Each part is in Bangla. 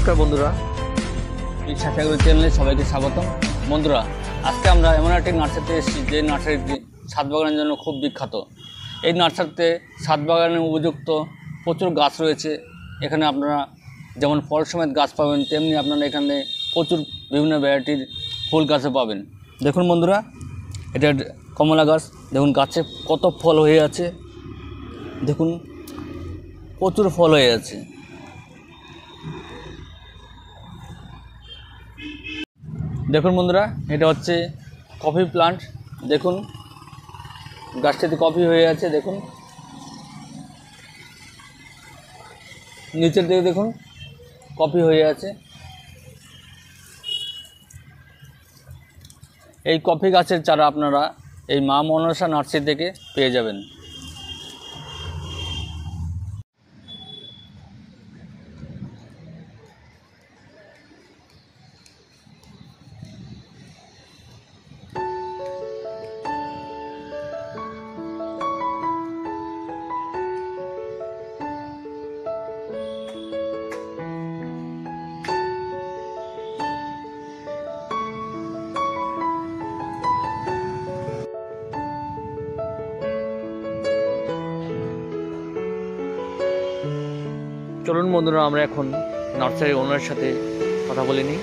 নমস্কার বন্ধুরা, এই সাথীগুলো চ্যানেলে সবাইকে স্বাগতম। বন্ধুরা, আজকে আমরা এমন একটি নার্সারিতে এসেছি যে নার্সারিটি ছাদ বাগানের জন্য খুব বিখ্যাত। এই নার্সারিতে ছাদ বাগানের উপযুক্ত প্রচুর গাছ রয়েছে। এখানে আপনারা যেমন ফল সমেত গাছ পাবেন, তেমনি আপনারা এখানে প্রচুর বিভিন্ন ভ্যারাইটির ফুল গাছও পাবেন। দেখুন বন্ধুরা, এটা কমলা গাছ। দেখুন গাছে কত ফল হয়ে আছে, দেখুন প্রচুর ফল হয়ে আছে। দেখুন বন্ধুরা, এটা হচ্ছে কফি প্লান্ট। দেখুন গাছটিতে কফি হয়ে আছে। দেখুন নিচের দিকে দেখুন কফি হয়ে আছে। এই কফি গাছের চারা আপনারা এই মা মনসা নার্সারি থেকে পেয়ে যাবেন। চলুন বন্ধুরা, আমরা এখন নার্সারি ওনারের সাথে কথা বলে নিই।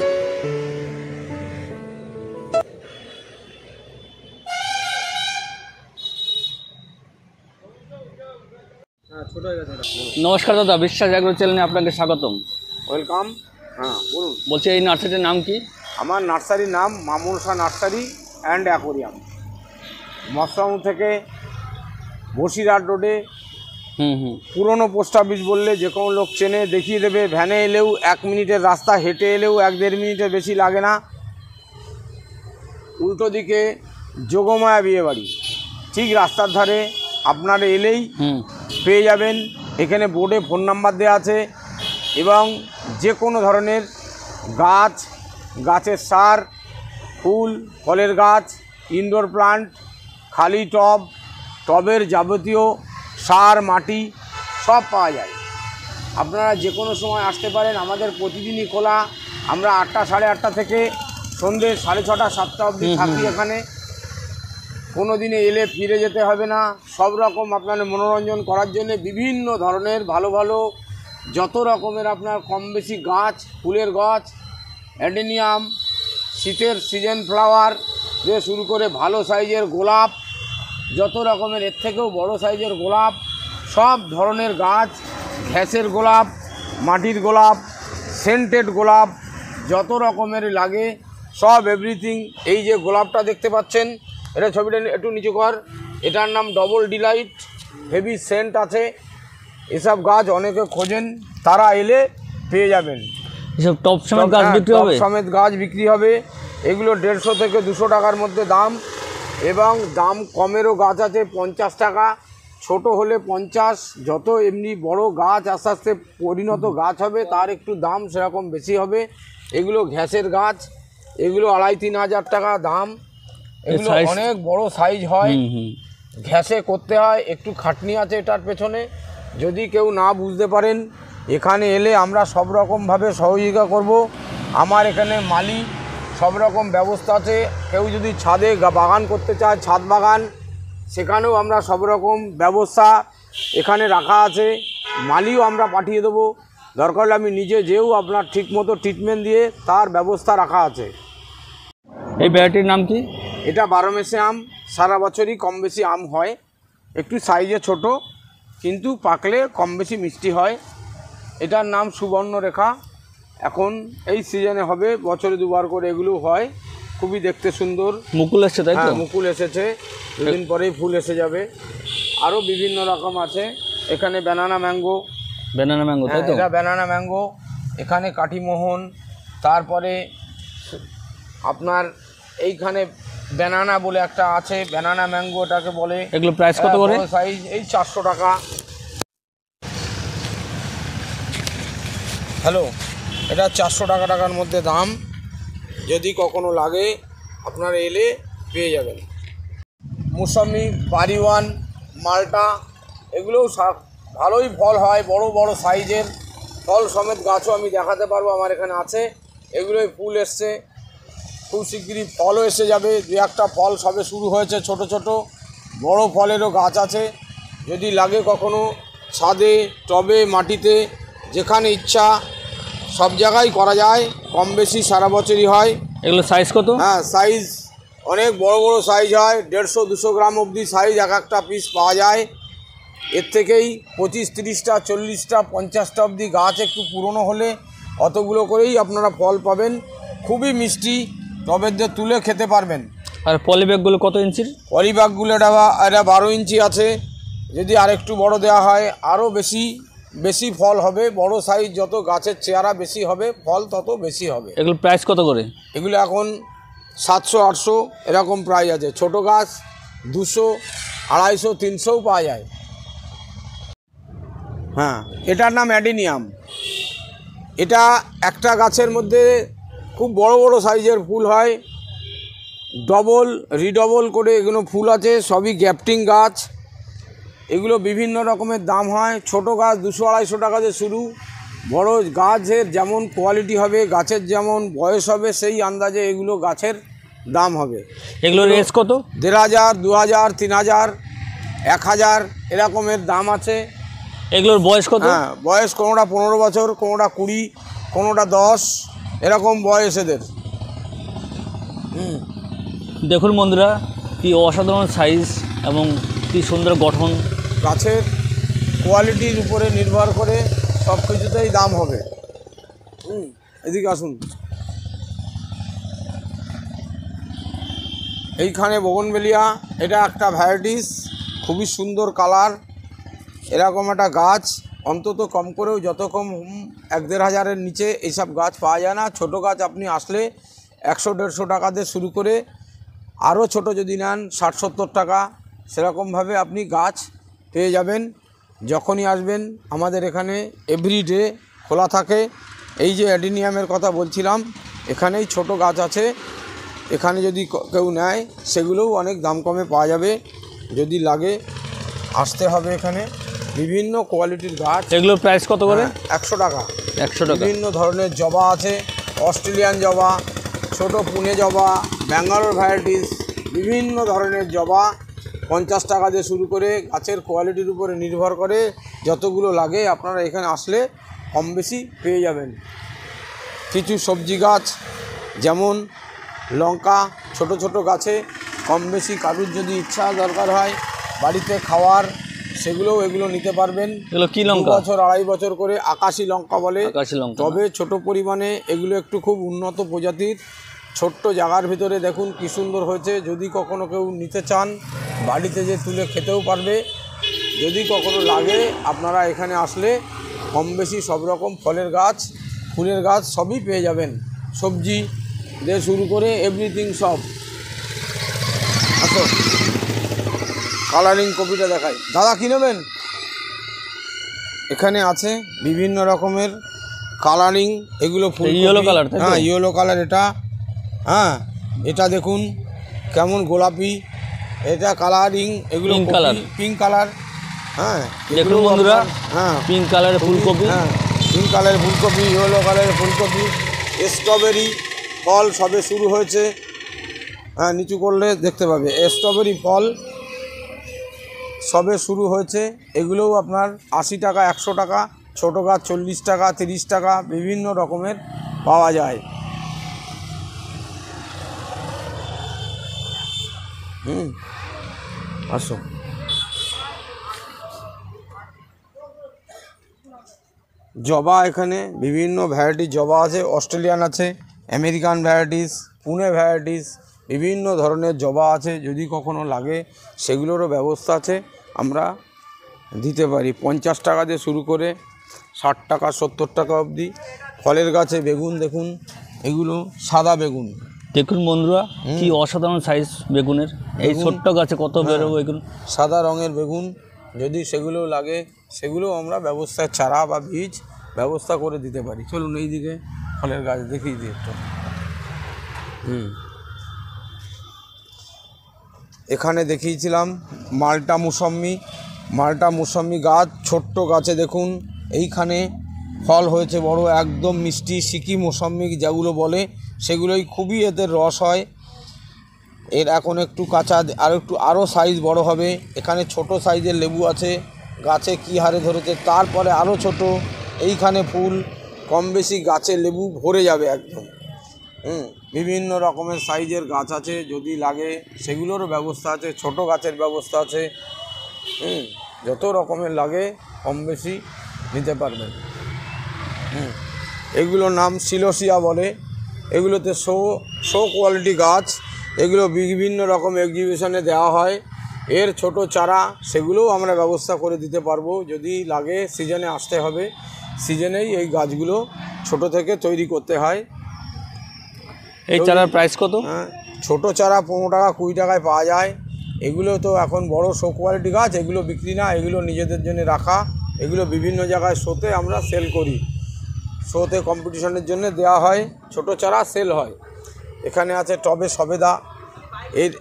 নমস্কার দাদা, বিশ্বাস এগ্রো চ্যানেলে আপনাকে স্বাগতম। ওয়েলকাম। হ্যাঁ বলুন। বলছি এই নার্সারির নাম কি? আমার নার্সারির নাম মা মনসা নার্সারি অ্যান্ড অ্যাকোরিয়াম, মশলামু থেকে বসিরহাট রোডে। পুরনো পোস্ট অফিস বললে যে কোনো লোক চেনে, দেখিয়ে দেবে। ভ্যানে এলেও 1 মিনিটের রাস্তা, হেঁটে এলেও 1-1.5 মিনিটের বেশি লাগে না। উল্টো দিকে যোগমায়া বিয়েবাড়ি, ঠিক রাস্তার ধারে। আপনারা এলেই পেয়ে যাবেন। এখানে বোর্ডে ফোন নাম্বার দেওয়া আছে এবং যে কোনো ধরনের গাছ, গাছের সার, ফুল ফলের গাছ, ইনডোর প্লান্ট, খালি টব, টবের যাবতীয় সার, মাটি সব পাওয়া যায়। আপনারা যে কোনো সময় আসতে পারেন। আমাদের প্রতিদিনই খোলা। আমরা 8টা, 8:30 থেকে সন্ধ্যে 6:30, 7টা অবধি থাকি এখানে। কোনো দিনে এলে ফিরে যেতে হবে না। সব রকম আপনাদের মনোরঞ্জন করার জন্য বিভিন্ন ধরনের ভালো ভালো যত রকমের আপনার কম বেশি গাছ, ফুলের গাছ, অ্যাডেনিয়াম, শীতের সিজন ফ্লাওয়ার দিয়ে শুরু করে ভালো সাইজের গোলাপ, যত রকমের এর থেকেও বড় সাইজের গোলাপ, সব ধরনের গাছ, ঘ্যাসের গোলাপ, মাটির গোলাপ, সেন্টেড গোলাপ, যত রকমের লাগে সব এভরিথিং। এই যে গোলাপটা দেখতে পাচ্ছেন, এটা ছবিটা একটু নিচু কর, এটার নাম ডবল ডিলাইট, হেভি সেন্ট আছে। এসব গাছ অনেকে খোঁজেন, তারা এলে পেয়ে যাবেন। এসব টপ সমেত গাছ বিক্রি হবে? সমেত গাছ বিক্রি হবে। এগুলো 150 থেকে 200 টাকার মধ্যে দাম, এবং দাম কমেরও গাছ আছে 50 টাকা, ছোট হলে 50। যত এমনি বড় গাছ আস্তে আস্তে পরিণত গাছ হবে, তার একটু দাম সেরকম বেশি হবে। এগুলো ঘ্যাসের গাছ, এগুলো 2,5-3 হাজার টাকা দাম। এগুলো অনেক বড় সাইজ হয়, ঘ্যাসে করতে হয়, একটু খাটনি আছে এটার পেছনে। যদি কেউ না বুঝতে পারেন, এখানে এলে আমরা সব রকমভাবে সহযোগিতা করব। আমার এখানে মালি সব রকম ব্যবস্থা আছে। কেউ যদি ছাদে বাগান করতে চায়, ছাদ বাগান, সেখানেও আমরা সব রকম ব্যবস্থা এখানে রাখা আছে। মালিও আমরা পাঠিয়ে দেবো। দরকার হলে আমি নিজে যেও আপনার ঠিকমতো ট্রিটমেন্ট দিয়ে তার ব্যবস্থা রাখা আছে। এই ভ্যারাইটির নাম কি? এটা 12 মাসে আম, সারা বছরই কম বেশি আম হয়। একটু সাইজে ছোট, কিন্তু পাকলে কম বেশি মিষ্টি হয়। এটার নাম সুবর্ণরেখা। এখন এই সিজনে হবে, বছরে 2বার করে এগুলো হয়। খুবই দেখতে সুন্দর। মুকুল এসেছে তাই তো? মুকুল এসেছে, দুদিন পরেই ফুল এসে যাবে। আরও বিভিন্ন রকম আছে। এখানে ব্যানানা ম্যাঙ্গো, তাই তো? এটা ব্যানানা ম্যাঙ্গো। এখানে কাঠিমোহন, তারপরে আপনার এইখানে ব্যানানা বলে একটা আছে, ব্যানানা ম্যাঙ্গো এটাকে বলে। এগুলো প্রাইস কত করে? সাইজ এই 400 টাকা। হ্যালো, এটা 400 টাকার মধ্যে দাম। যদি কখনো লাগে আপনারা এলে পেয়ে যাবেন। মৌসুমি, পারিওয়ান, মালটা, এগুলোও ভালোই ফল হয়, বড় বড় সাইজের। ফল সমেত গাছও আমি দেখাতে পারবো, আমার এখানে আছে। এগুলোই ফুল এসছে, খুব শিগগিরই ফলও এসে যাবে। দু একটা ফল সবে শুরু হয়েছে, ছোট ছোট। বড় ফলেরও গাছ আছে, যদি লাগে কখনো ছাদে, টবে, মাটিতে, যেখানে ইচ্ছা সব জায়গায় করা যায়। কম বেশি সারা বছরই হয়। এগুলো সাইজ কত? হ্যাঁ, সাইজ অনেক বড় বড় সাইজ হয়, 150-200 গ্রাম অবধি সাইজ এক একটা পিস পাওয়া যায়। এর থেকেই 25-30টা 40টা 50টা অবধি গাছ একটু পুরনো হলে অতগুলো করেই আপনারা ফল পাবেন। খুবই মিষ্টি, টবের দিয়ে তুলে খেতে পারবেন। আর পলিব্যাগগুলো কত ইঞ্চির? পলিব্যাগগুলো এটা 12 ইঞ্চি আছে। যদি আরেকটু বড় দেওয়া হয় আরও বেশি ফল হবে। বড় সাইজ যত গাছের চেহারা বেশি হবে, ফল তত বেশি হবে। এগুলো প্রাইস কত করে? এগুলো এখন 700-800 এরকম প্রাইস আছে। ছোট গাছ 200, 250, 300ও পাওয়া যায়। হ্যাঁ, এটার নাম অ্যাডিনিয়াম। এটা একটা গাছের মধ্যে খুব বড় বড় সাইজের ফুল হয়, ডবল রিডবল করে এগুলো ফুল আছে। সবই গ্যাপটিং গাছ। এগুলো বিভিন্ন রকমের দাম হয়। ছোট গাছ 200-250 টাকা দিয়ে শুরু। বড় গাছের যেমন কোয়ালিটি হবে, গাছের যেমন বয়স হবে, সেই আন্দাজে এগুলো গাছের দাম হবে। এগুলোর রেঞ্জ কত? 1500, 2000, 3000, 1000 এরকমের দাম আছে। এগুলোর বয়স কত? হ্যাঁ, বয়স কোনোটা 15 বছর, কোনোটা 20, কোনোটা 10, এরকম বয়স এদের। দেখুন বন্ধুরা, কি অসাধারণ সাইজ এবং কি সুন্দর গঠন। গাছের কোয়ালিটির উপরে নির্ভর করে সব কিছুতেই দাম হবে। এদিকে আসুন। এইখানে বোগনভেলিয়া, এটা একটা ভ্যারাইটিস, খুবই সুন্দর কালার। এরকম একটা গাছ অন্তত কম করেও যত কম 1-1.5 হাজারের নিচে এইসব গাছ পাওয়া যায় না। ছোট গাছ আপনি আসলে 100-150 টাকা দিয়ে শুরু করে আরও ছোট যদি নেন 60-70 টাকা, সেরকমভাবে আপনি গাছ পেয়ে যাবেন। যখনই আসবেন আমাদের এখানে এভরিডে খোলা থাকে। এই যে অ্যাডিনিয়ামের কথা বলছিলাম, এখানেই ছোট গাছ আছে। এখানে যদি কেউ নেয় সেগুলোও অনেক দাম কমে পাওয়া যাবে। যদি লাগে আসতে হবে এখানে। বিভিন্ন কোয়ালিটির গাছ। এগুলোর প্রাইস কত করে? 100 টাকা। 100 টাকা। বিভিন্ন ধরনের জবা আছে, অস্ট্রেলিয়ান জবা, ছোট পুনে জবা, ব্যাঙ্গালোর ভ্যারাইটিস, বিভিন্ন ধরনের জবা 50 টাকা দিয়ে শুরু করে। গাছের কোয়ালিটির উপরে নির্ভর করে যতগুলো লাগে আপনারা এখানে আসলে কম বেশি পেয়ে যাবেন। কিছু সবজি গাছ যেমন লঙ্কা, ছোট ছোট গাছে কম বেশি কারুর যদি ইচ্ছা দরকার হয় বাড়িতে খাওয়ার, সেগুলোও এগুলো নিতে পারবেন। এগুলো কি লঙ্কা? 2 বছর 2.5 বছর করে আকাশি লঙ্কা বলে। আকাশি লঙ্কা। তবে ছোট পরিমাণে এগুলো একটু খুব উন্নত প্রজাতির। ছোট্ট জায়গার ভিতরে দেখুন কি সুন্দর হয়েছে। যদি কখনো কেউ নিতে চান বাড়িতে যে তুলে খেতেও পারবে। যদি কখনো লাগে আপনারা এখানে আসলে কম বেশি সব রকম ফলের গাছ, ফুলের গাছ সবই পেয়ে যাবেন। সবজি দিয়ে শুরু করে এভরিথিং সব। আসো, কালারিং কপিটা দেখাই। দাদা কী নেবেন? এখানে আছে বিভিন্ন রকমের কালারিং। এগুলো ফুল ইয়েলো কালার। হ্যাঁ, ইয়েলো কালার এটা। হ্যাঁ, এটা দেখুন কেমন গোলাপি। এটা কালারিং, এগুলো পিঙ্ক কালার। Pink colour. হ্যাঁ, দেখুন বন্ধুরা, হ্যাঁ পিঙ্ক কালারের ফুলকপি। হ্যাঁ, পিঙ্ক কালারের ফুলকপি, ইয়েলো কালারের ফুলকপি। স্ট্রবেরি ফল সবে শুরু হয়েছে। হ্যাঁ, নিচু করলে দেখতে পাবে স্ট্রবেরি ফল সবে শুরু হয়েছে। এগুলোও আপনার 80 টাকা, 100 টাকা। ছোটো গাছ 40 টাকা, 30 টাকা, বিভিন্ন রকমের পাওয়া যায়। আসো। জবা, এখানে বিভিন্ন ভ্যারাইটির জবা আছে। অস্ট্রেলিয়ান আছে, আমেরিকান ভ্যারাইটিস, পুনে ভ্যারাইটিস, বিভিন্ন ধরনের জবা আছে। যদি কখনো লাগে সেগুলোরও ব্যবস্থা আছে, আমরা দিতে পারি। 50 টাকা দিয়ে শুরু করে 60 টাকা 70 টাকা অবধি। ফলের গাছে বেগুন দেখুন, এগুলো সাদা বেগুন। দেখুন বন্ধুরা, কি অসাধারণ সাইজ বেগুনের। এই ছোট্ট গাছে কত বেরোবে বেগুন। সাদা রঙের বেগুন, যদি সেগুলো লাগে সেগুলো আমরা ব্যবস্থায় চারা বা বীজ ব্যবস্থা করে দিতে পারি। চলুন এই দিকে ফলের গাছ দেখিয়ে দিই একটু। এখানে দেখিয়েছিলাম মাল্টা মুসম্বি। মাল্টা মুসম্বি গাছ ছোট্ট গাছে দেখুন এইখানে ফল হয়েছে বড়, একদম মিষ্টি সিকি মৌসম্বি যেগুলো বলে সেগুলোই খুবই এদের রস হয়। এর এখন একটু কাঁচা, আরও সাইজ বড় হবে। এখানে ছোট সাইজের লেবু আছে, গাছে কী হারে ধরেছে, তারপরে আরও ছোট। এইখানে ফুল কম বেশি গাছে লেবু ভরে যাবে একদম। বিভিন্ন রকমের সাইজের গাছ আছে, যদি লাগে সেগুলোরও ব্যবস্থা আছে, ছোট গাছের ব্যবস্থা আছে। যত রকমের লাগে কম বেশি নিতে পারবেন। এগুলোর নাম সিলোসিয়া বলে। এগুলোতে শো কোয়ালিটি গাছ, এগুলো বিভিন্ন রকম এক্সিবিশনে দেওয়া হয়। এর ছোট চারা সেগুলোও আমরা ব্যবস্থা করে দিতে পারবো, যদি লাগে। সিজনে আসতে হবে, সিজনেই এই গাছগুলো ছোট থেকে তৈরি করতে হয়। এই চারার প্রাইস কত? ছোট চারা 15 টাকা 20 টাকায় পাওয়া যায়। এগুলো তো এখন বড় শো কোয়ালিটি গাছ, এগুলো বিক্রি না, এগুলো নিজেদের জন্য রাখা। এগুলো বিভিন্ন জায়গায় শোতে আমরা সেল করি, শোতে কম্পিটিশনের জন্য দেওয়া হয়, ছোট চারা সেল হয়। এখানে আছে টবে সবেদা,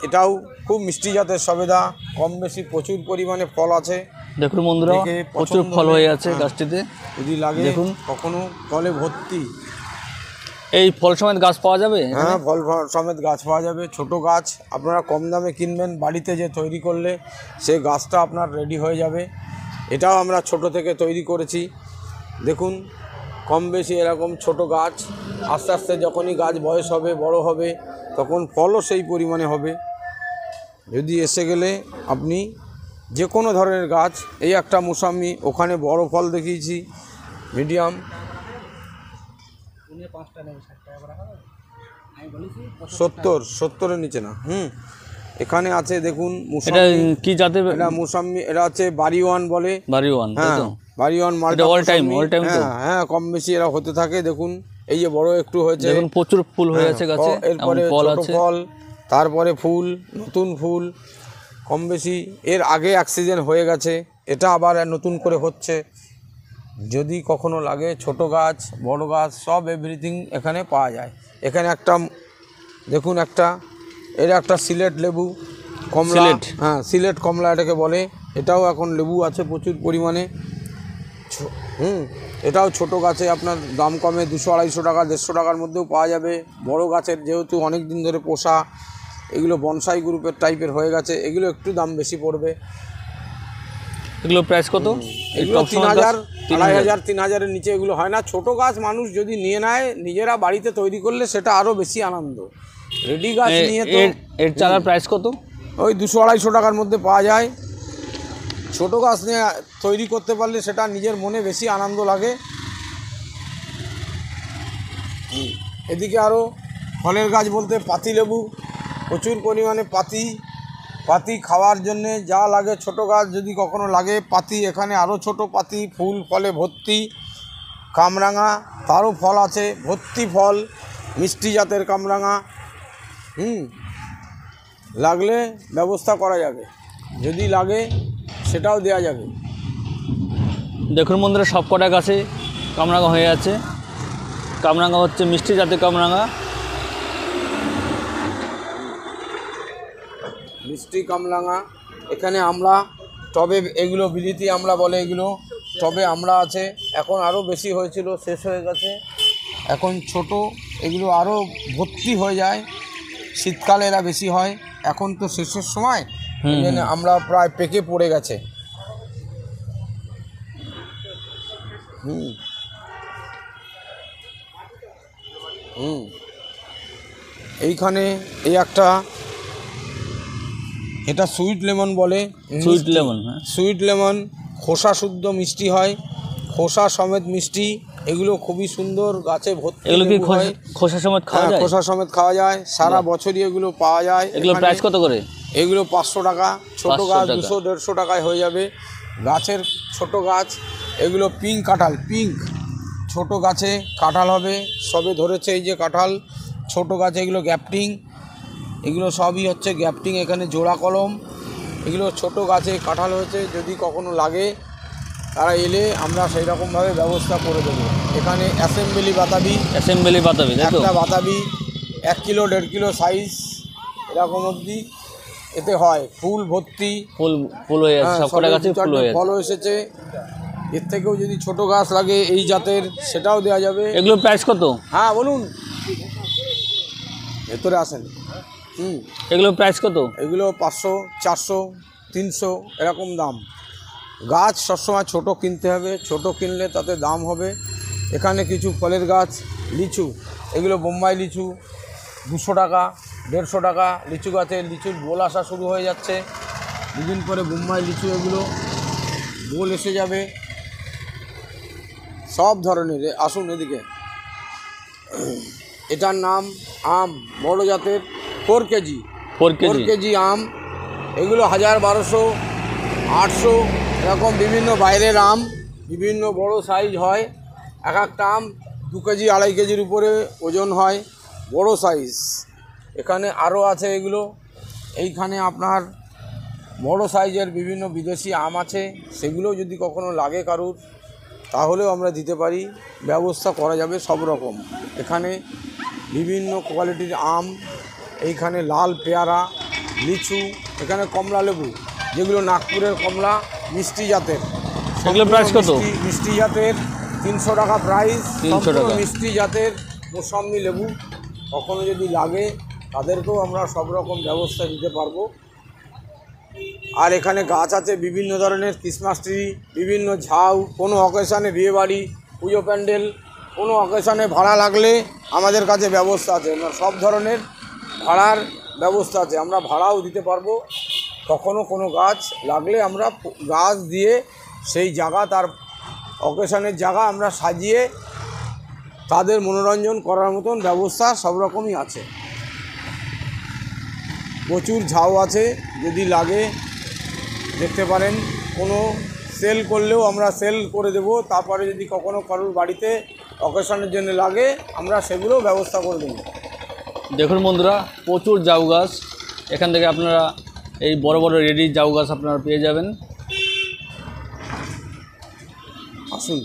এটাও খুব মিষ্টি জাতের সবেদা, কম বেশি প্রচুর পরিমাণে ফল আছে। দেখুন বন্ধুরা, প্রচুর ফল হয়ে আছে গাছটিতে, যদি লাগে দেখুন, কখনো ফলে ভর্তি। এই ফল সমেত গাছ পাওয়া যাবে? হ্যাঁ, ফল সমেত গাছ পাওয়া যাবে। ছোট গাছ আপনারা কম দামে কিনবেন, বাড়িতে যে তৈরি করলে সে গাছটা আপনার রেডি হয়ে যাবে। এটাও আমরা ছোট থেকে তৈরি করেছি। দেখুন কম বেশি এরকম ছোট গাছ, আস্তে আস্তে যখনই গাছ বয়স হবে, বড় হবে, তখন ফলও সেই পরিমাণে হবে। যদি এসে গেলে আপনি যে কোনো ধরনের গাছ, এই একটা মৌসম্বি, ওখানে বড় ফল দেখিয়েছি, মিডিয়াম 70-এর নিচে না। এখানে আছে দেখুন এটা কি জাতের? এটা মৌসম্বি, এটা হচ্ছে বাড়িওয়ান বলে। বাড়িওয়ান, হ্যাঁ, বাড়িওয়ান মালটা অল টাইম হ্যাঁ, কম বেশি এরা হতে থাকে। দেখুন এই যে বড় একটু হয়েছে, দেখুন প্রচুর ফুল হয়ে আছে গাছে, এরপরে ছোট ফল, তারপরে ফুল, নতুন ফুল, কম বেশি। এর আগে এক সিজন হয়ে গেছে, এটা আবার নতুন করে হচ্ছে। যদি কখনো লাগে ছোট গাছ বড় গাছ সব এভরিথিং এখানে পাওয়া যায়। এখানে একটা দেখুন, এটা একটা সিলেট লেবু, কমলা। হ্যাঁ, সিলেট কমলা এটাকে বলে। এটাও এখন লেবু আছে প্রচুর পরিমাণে। এটাও ছোট গাছে আপনার দাম কমে 200-250 টাকা 150 টাকার মধ্যেও পাওয়া যাবে। বড় গাছের যেহেতু অনেক দিন ধরে পোষা, এগুলো বনসাই গ্রুপের টাইপের হয়ে গেছে, এগুলো একটু দাম বেশি পড়বে। এগুলো প্রাইস কত? এগুলো 3000, 2500, 3000-এর নিচে এগুলো হয় না। ছোট গাছ মানুষ যদি নিয়ে নেয় নিজেরা বাড়িতে তৈরি করলে সেটা আরও বেশি আনন্দ। রেডি গাছ নিয়ে তো এর চারার প্রাইস কত? ওই 200-250 টাকার মধ্যে পাওয়া যায়। ছোট গাছ নিয়ে তৈরি করতে পারলে সেটা নিজের মনে বেশি আনন্দ লাগে। এদিকে আরও ফলের গাছ বলতে পাতিলেবু, প্রচুর পরিমাণে পাতি খাওয়ার জন্যে যা লাগে, ছোট গাছ যদি কখনো লাগে পাতি, এখানে আরও ছোট পাতি, ফুল ফলে ভর্তি। কামরাঙা, তারও ফল আছে, ভর্তি ফল, মিষ্টি জাতের কামরাঙা। লাগলে ব্যবস্থা করা যাবে, যদি লাগে সেটাও দেওয়া যাবে। দেখুন বন্ধুরা, সব কটা গাছে কামরাঙা হয়ে আছে। কামরাঙা হচ্ছে মিষ্টি জাতের কামরাঙা, মিষ্টি কামরাঙা। এখানে আমরা টবে, এগুলো বিলিতি আমরা বলে, এগুলো টবে আমরা আছে। এখন আরও বেশি হয়েছিল, শেষ হয়ে গেছে, এখন ছোট। এগুলো আরও ভর্তি হয়ে যায়, শীতকালে এরা বেশি হয়। এখন তো শেষের সময়, আমরা প্রায় পেকে পড়ে গেছে। এইখানে এই একটা, এটা সুইট লেমন বলে। সুইট লেমন খোসা শুদ্ধ মিষ্টি হয়, খোসা সমেত মিষ্টি। এগুলো খুবই সুন্দর, গাছে ভর্তি। এগুলো কি খোসা সমেত খাওয়া যায়? খোসা সমেত খাওয়া যায়, সারা বছরই এগুলো পাওয়া যায়। এগুলো প্রাইস কত করে? এগুলো 500 টাকা। ছোট গাছ 200-150 টাকায় হয়ে যাবে। গাছের ছোট গাছ, এগুলো পিঙ্ক কাঁঠাল, পিঙ্ক ছোট গাছে কাঁঠাল হবে, সবে ধরেছে এই যে কাঁঠাল। ছোট গাছে এগুলো গ্যাপটিং, এগুলো সবই হচ্ছে গ্যাপটিং। এখানে জোড়া কলম, এগুলো ছোট গাছে কাঁঠাল হয়েছে। যদি কখনো লাগে তারা এলে আমরা সেই রকমভাবে ব্যবস্থা করে দেবো। এখানে অ্যাসেম্বলি বাতাবি, একটা বাতাবি 1 কিলো 1.5 কিলো সাইজ এরকম অবধি এতে হয়। ফুল ভর্তি, ফুল হয়ে আছে, সব কটা গাছে ফুল হয়ে আছে, ফল এসেছে। এর থেকেও যদি ছোট গাছ লাগে এই জাতের সেটাও দেওয়া যাবে। এগুলো প্রাইস কত? হ্যাঁ বলুন, ভেতরে আসেন। এগুলো প্রাইস কত? এগুলো 500, 400, 300 এরকম দাম। গাছ সবসময় ছোট কিনতে হবে, ছোট কিনলে তাতে দাম হবে। এখানে কিছু ফলের গাছ, লিচু, এগুলো বোম্বাই লিচু 200 টাকা, 150 টাকা। লিচু গাছে লিচুর বোল আসা শুরু হয়ে যাচ্ছে, দুদিন পরে বোম্বাই লিচু এগুলো বোল এসে যাবে। সব ধরনের আসুন এদিকে। এটার নাম আম, বড় জাতের 4 কেজি, 4 কেজি আম। এগুলো 1000, 1200, 800 এরকম বিভিন্ন বাইরের আম, বিভিন্ন বড় সাইজ হয়। এক একটা আম 2 কেজি, 2.5 কেজির উপরে ওজন হয়, বড় সাইজ। এখানে আরও আছে এগুলো। এইখানে আপনার বড় সাইজের বিভিন্ন বিদেশি আম আছে, সেগুলো যদি কখনো লাগে কারুর তাহলেও আমরা দিতে পারি, ব্যবস্থা করা যাবে সব রকম। এখানে বিভিন্ন কোয়ালিটির আম, এইখানে লাল পেয়ারা, লিচু, এখানে কমলা লেবু, যেগুলো নাগপুরের কমলা, মিষ্টি জাতের। এগুলো প্রাইস কত? মিষ্টি জাতের 300 টাকা প্রাইস। 300 টাকা। মিষ্টি জাতের মৌসম্বি লেবু, কখনো যদি লাগে তাদেরকেও আমরা সব রকম ব্যবস্থা দিতে পারবো। আর এখানে গাছ আছে বিভিন্ন ধরনের, ক্রিসমাস ট্রি, বিভিন্ন ঝাউ, কোনো অকেশানে, বিয়েবাড়ি, পুজো প্যান্ডেল, কোনো অকেশানে ভাড়া লাগলে আমাদের কাছে ব্যবস্থা আছে। সব ধরনের ভাড়ার ব্যবস্থা আছে, আমরা ভাড়াও দিতে পারবো। কখনো কোনো গাছ লাগলে আমরা গাছ দিয়ে সেই জায়গা, তার অকেশানের জায়গা আমরা সাজিয়ে তাদের মনোরঞ্জন করার মতন ব্যবস্থা সব রকমই আছে। প্রচুর ঝাউ আছে, যদি লাগে দেখতে পারেন। কোনো সেল করলেও আমরা সেল করে দেব। তারপরে যদি কখনো কারোর বাড়িতে অকেশনের জন্য লাগে আমরা সেগুলো ব্যবস্থা করে দেব। দেখুন বন্ধুরা, প্রচুর জাউ গাছ। এখান থেকে আপনারা এই বড় বড় রেডি জাউ গাছ আপনারা পেয়ে যাবেন। আসুন।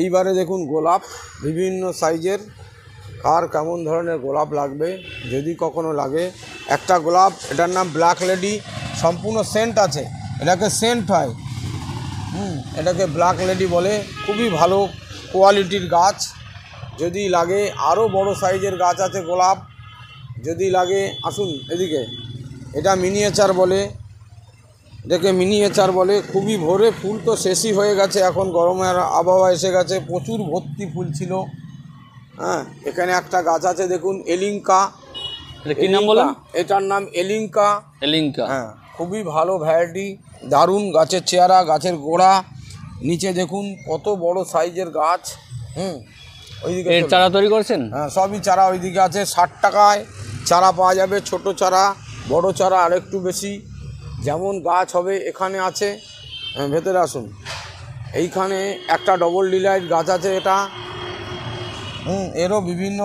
এইবারে দেখুন গোলাপ, বিভিন্ন সাইজের, কার কেমন ধরনের গোলাপ লাগবে যদি কখনো লাগে। একটা গোলাপ, এটার নাম ব্ল্যাক লেডি, সম্পূর্ণ সেন্ট আছে, এটাকে সেন্ট হয়। এটাকে ব্ল্যাক লেডি বলে। খুবই ভালো কোয়ালিটির গাছ। যদি লাগে আরও বড় সাইজের গাছ আছে গোলাপ, যদি লাগে আসুন এদিকে। এটা মিনিয়েচার বলে, এটাকে মিনিয়েচার বলে। খুবই ভোরে, ফুল তো শেষই হয়ে গেছে, এখন গরমের আবহাওয়া এসে গেছে, প্রচুর ভর্তি ফুল ছিল। হ্যাঁ, এখানে একটা গাছ আছে দেখুন, এলিঙ্কা। কি নাম বলেন? এটার নাম এলিঙ্কা। এলিঙ্কা, হ্যাঁ, খুবই ভালো ভ্যারাইটি, দারুণ গাছের চেহারা, গাছের গোড়া। নিচে দেখুন কত বড় সাইজের গাছ। ওইদিকে এর চারা তৈরি করছেন? হ্যাঁ, সবই চারা ওইদিকে আছে। 60 টাকায় চারা পাওয়া যাবে, ছোট চারা, বড় চারা আরেকটু বেশি। যেমন গাছ হবে এখানে আছে। ভেতরে আসুন। এইখানে একটা ডবল ডিলাইট গাছ আছে, এটা এরও বিভিন্ন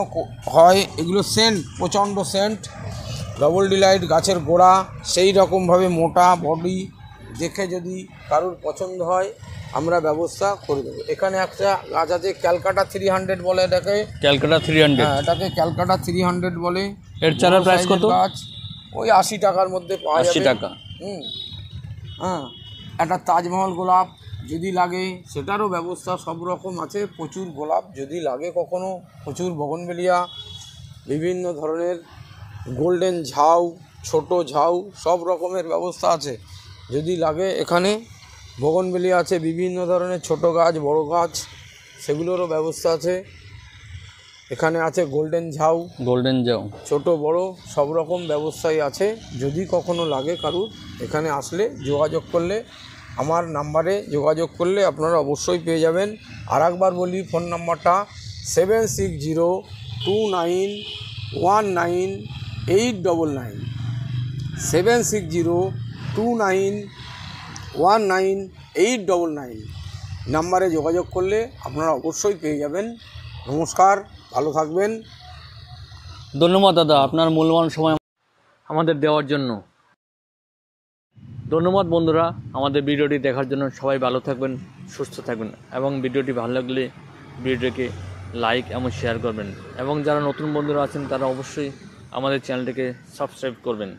হয়। এগুলো সেন্ট, প্রচণ্ড সেন্ট। ডবল ডিলাইট গাছের গোড়া সেই রকমভাবে মোটা বডি, দেখে যদি কারোর পছন্দ হয় আমরা ব্যবস্থা করে দেবো। এখানে একটা গাছ আছে ক্যালকাটা 300 বলে এটাকে। ক্যালকাটা 300? হ্যাঁ, এটাকে ক্যালকাটা 300 বলে। এর চারার প্রাইস কত? গাছ ওই 80 টাকার মধ্যে পাওয়া যাবে। 80 টাকা। হ্যাঁ, একটা তাজমহল গোলাপ যদি লাগে সেটারও ব্যবস্থা সব রকম আছে। প্রচুর গোলাপ যদি লাগে কখনো, প্রচুর বগনভেলিয়া, বিভিন্ন ধরনের গোল্ডেন ঝাউ, ছোট ঝাউ, সব রকমের ব্যবস্থা আছে যদি লাগে। এখানে বগনভেলিয়া আছে, বিভিন্ন ধরনের ছোট গাছ, বড় গাছ, সেগুলোরও ব্যবস্থা আছে। এখানে আছে গোল্ডেন ঝাউ, ছোট বড় সব রকম ব্যবস্থাই আছে। যদি কখনো লাগে কারুর, এখানে আসলে যোগাযোগ করলে, আমার নাম্বারে যোগাযোগ করলে আপনারা অবশ্যই পেয়ে যাবেন। আর একবার বলি ফোন নাম্বারটা 7602919899, 7602919899 নাম্বারে যোগাযোগ করলে আপনারা অবশ্যই পেয়ে যাবেন। নমস্কার, ভালো থাকবেন। ধন্যবাদ দাদা, আপনার মূল্যবান সময় আমাদের দেওয়ার জন্য। ধন্যবাদ বন্ধুরা, আমাদের ভিডিওটি দেখার জন্য। সবাই ভালো থাকবেন, সুস্থ থাকবেন, এবং ভিডিওটি ভালো লাগলে ভিডিওটিকে লাইক এবং শেয়ার করবেন, এবং যারা নতুন বন্ধুরা আছেন তারা অবশ্যই আমাদের চ্যানেলটিকে সাবস্ক্রাইব করবেন।